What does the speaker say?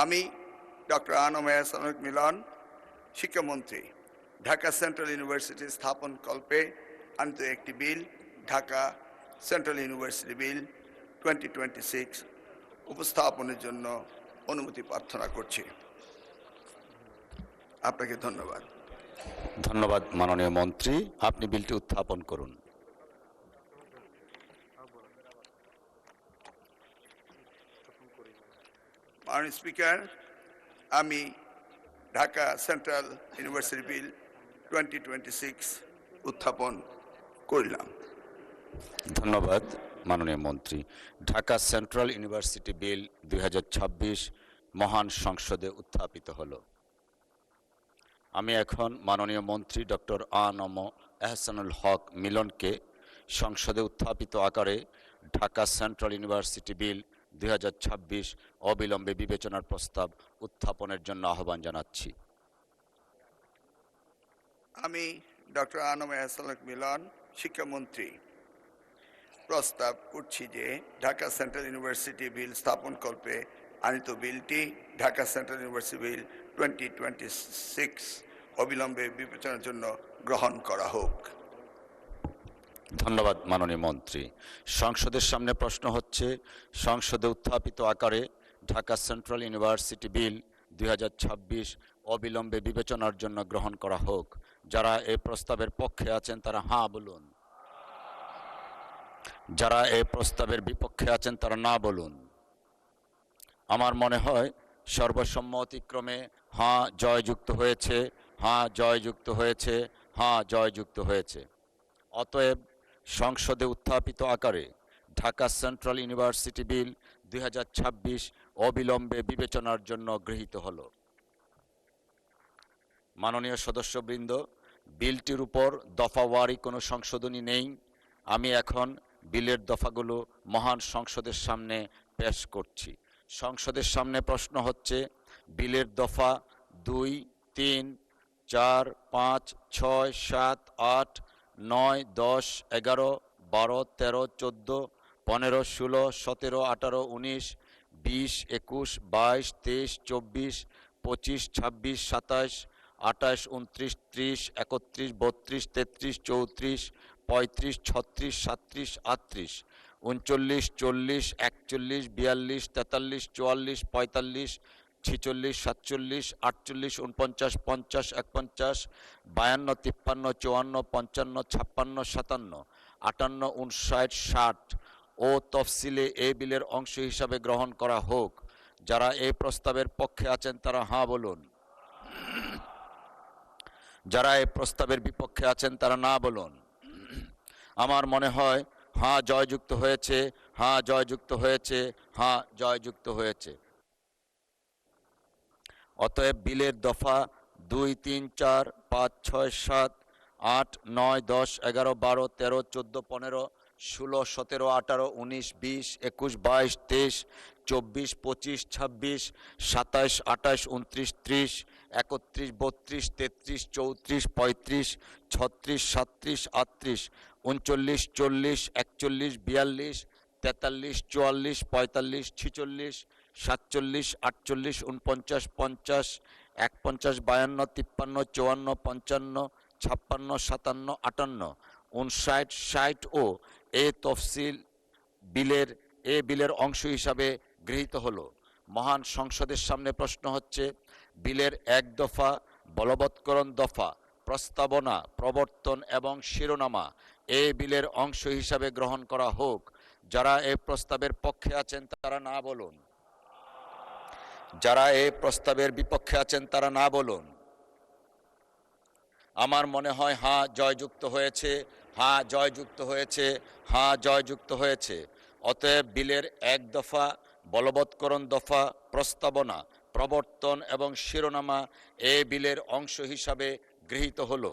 আমি ডক্টর আনম এহসানুল মিলন, শিক্ষামন্ত্রী, Dhaka central university স্থাপন কল্পে আনিত একটি বিল, ঢাকা সেন্ট্রাল ইউনিভার্সিটি বিল 2026 উপস্থাপনের জন্য অনুমতি প্রার্থনা করছি। আপনাকে ধন্যবাদ। ধন্যবাদ মাননীয় মন্ত্রী, আপনি বিলটি উত্থাপন করুন। মাননীয় স্পিকার, আমি ঢাকা সেন্ট্রাল ইউনিভার্সিটি বিল 2026 উত্থাপন করলাম। ধন্যবাদ মাননীয় মন্ত্রী। ঢাকা সেন্ট্রাল ইউনিভার্সিটি বিল 2026 মহান সংসদে উত্থাপিত হলো। আমি এখন মাননীয় মন্ত্রী ডক্টর আনম এহসানুল হক মিলনকে সংসদে উত্থাপিত আকারে ঢাকা সেন্ট্রাল ইউনিভার্সিটি বিল 2026 অবিলম্বে বিবেচনার প্রস্তাব উত্থাপনের জন্য আহ্বান জানাচ্ছি। আমি ডক্টর আনম এহসানুল মিলন, শিক্ষামন্ত্রী, প্রস্তাব করছি যে ঢাকা সেন্ট্রাল ইউনিভার্সিটি বিল স্থাপন কল্পে আনিত বিলটি ঢাকা সেন্ট্রাল ইউনিভার্সিটি বিল 2026 অবিলম্বে বিবেচনার জন্য গ্রহণ করা হোক। ধন্যবাদ মাননীয় মন্ত্রী। সংসদের সামনে প্রশ্ন হচ্ছে, সংসদে উত্থাপিত আকারে ঢাকা সেন্ট্রাল ইউনিভার্সিটি বিল 2026 অবিলম্বে বিবেচনার জন্য গ্রহণ করা হোক। যারা এই প্রস্তাবের পক্ষে আছেন তারা হাঁ বলুন, যারা এই প্রস্তাবের বিপক্ষে আছেন তারা না বলুন। আমার মনে হয় সর্বসম্মতিক্রমে হাঁ জয়যুক্ত হয়েছে, হাঁ জয়যুক্ত হয়েছে, হাঁ জয়যুক্ত হয়েছে। অতএব সংসদে উত্থাপিত আকারে ঢাকা সেন্ট্রাল ইউনিভার্সিটি বিল 2026 অবিলম্বে বিবেচনার জন্য গৃহীত হল। মাননীয় সদস্যবৃন্দ, বিলটির উপর দফাওয়ারি কোনো সংশোধনী নেই। আমি এখন বিলের দফাগুলো মহান সংসদের সামনে পেশ করছি। সংসদের সামনে প্রশ্ন হচ্ছে, বিলের দফা 2, 3, 4, 5, 6, 7, 8, 9, 10, 11, 12, 13, 14, 15, 16, 17, 18, 19, 20, 21, 22, 23, 24, 25, 26, 27, 28, 29, 30, 31, 32, 33, 34, 35, 36, 37, 38, 39, 40, 41, 42, 43, 44, 45, 46, 47, 48, 49, 50, 51, 52, 53, 54, 55, 56, 57, 58, 59, 60 ও তফসিলে এই বিলের অংশ হিসাবে গ্রহণ করা হোক। যারা এই প্রস্তাবের পক্ষে আছেন তারা হাঁ বলুন, যারা এই প্রস্তাবের বিপক্ষে আছেন তারা না বলুন। আমার মনে হয় হাঁ জয়যুক্ত হয়েছে, হাঁ জয়যুক্ত হয়েছে, হাঁ জয়যুক্ত হয়েছে। অতএব বিলের দফা 2, 3, 4, 5, 6, 7, 8, 9, 10, 11, 12, 13, 14, 15, 16, 17, 18, 19, 20, 21, 22, 23, 24, 25, 26, 27, 28, 29, 30, 31, 32, 33, 34, 35, 36, 37, 38, 39, 40, 41, 42, 43, 44, 45, 46, 47, 48, 49, 50, 51, 52, 53, 54, 55, 56, 57, 59, 60 ও এ তফসিল বিলের অংশ হিসাবে গৃহীত হলো। মহান সংসদের সামনে প্রশ্ন হচ্ছে, বিলের 1 দফা, বলবৎকরণ দফা, প্রস্তাবনা, প্রবর্তন এবং শিরোনামা এই বিলের অংশ হিসাবে গ্রহণ করা হোক। যারা এই প্রস্তাবের পক্ষে আছেন তারা না বলুন, যারা এই প্রস্তাবের বিপক্ষে আছেন তারা না বলুন। আমার মনে হয় হাঁ জয়যুক্ত হয়েছে, হাঁ জয়যুক্ত হয়েছে, হাঁ জয়যুক্ত হয়েছে। অতএব বিলের 1 দফা, বলবৎকরণ দফা, প্রস্তাবনা, প্রবর্তন এবং শিরোনামা এই বিলের অংশ হিসাবে গৃহীত হলো।